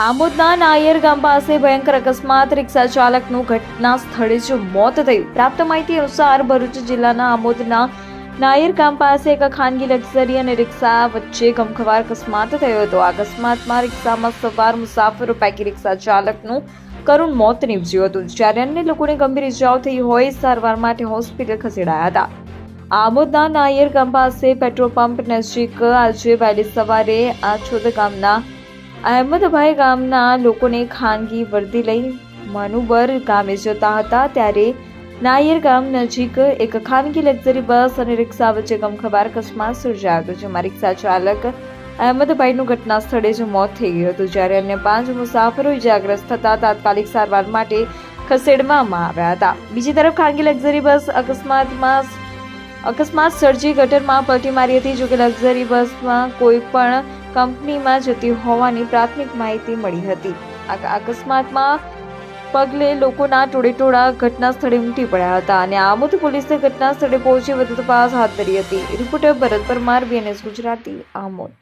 આમોદના નાયર ગામ પાસે ભયંકર અકસ્માત, રિક્ષા ચાલકનું ઘટના સ્થળે જ મોત થયું. પ્રાપ્ત માહિતી અનુસાર ભરૂચ જિલ્લાના આમોદના નાયર ગામ પાસે એક ખાનગી લક્ઝરી અને રિક્ષા વચ્ચે ગમખ્વાર અકસ્માત થયો હતો. આ અકસ્માતમાં રિક્ષામાં સવાર મુસાફરો પૈકી રિક્ષા ચાલકનું કરુણ મોત નીપજ્યું હતું, જ્યારે અન્ય લોકોને ગંભીર ઇજાઓ થઈ હોય સારવાર માટે હોસ્પિટલ ખસેડાયા હતા. આમોદના નાયર ગામ પાસે પેટ્રોલ પંપ નજીક આજે વહેલી સવારે આછોદ ગામના અહેમદભાઈ ગામના લોકોને ખાનગી વર્દી લઈ મનુબર ગામે જતા હતા, ત્યારે નાયર ગામ નજીક એક ખાનગી લક્ઝરી બસ અને રિક્ષા વચ્ચે ગમખ્વાર અકસ્માત સર્જાયો હતો, જેમાં રિક્ષા ચાલક અહેમદભાઈનું ઘટના સ્થળે જ મોત થઈ ગયું હતું, જ્યારે અન્ય 5 મુસાફરો ઇજાગ્રસ્ત થતા તાત્કાલિક સારવાર માટે ખસેડવામાં આવ્યા હતા. બીજી તરફ ખાનગી લક્ઝરી બસ અકસ્માત સર્જી ગટરમાં પલટી મારી હતી. જોકે લક્ઝરી બસમાં કોઈ પણ કંપનીમાં જતી હોવાની પ્રાથમિક માહિતી મળી હતી. આ અકસ્માતમાં પગલે લોકોના ટોળેટોળા ઘટના સ્થળે ઉમટી પડ્યા હતા અને આમોદ પોલીસે ઘટના સ્થળે પહોંચી વધુ તપાસ હાથ ધરી હતી. રિપોર્ટર ભરત પરમાર, BNS ગુજરાતી, આમોદ.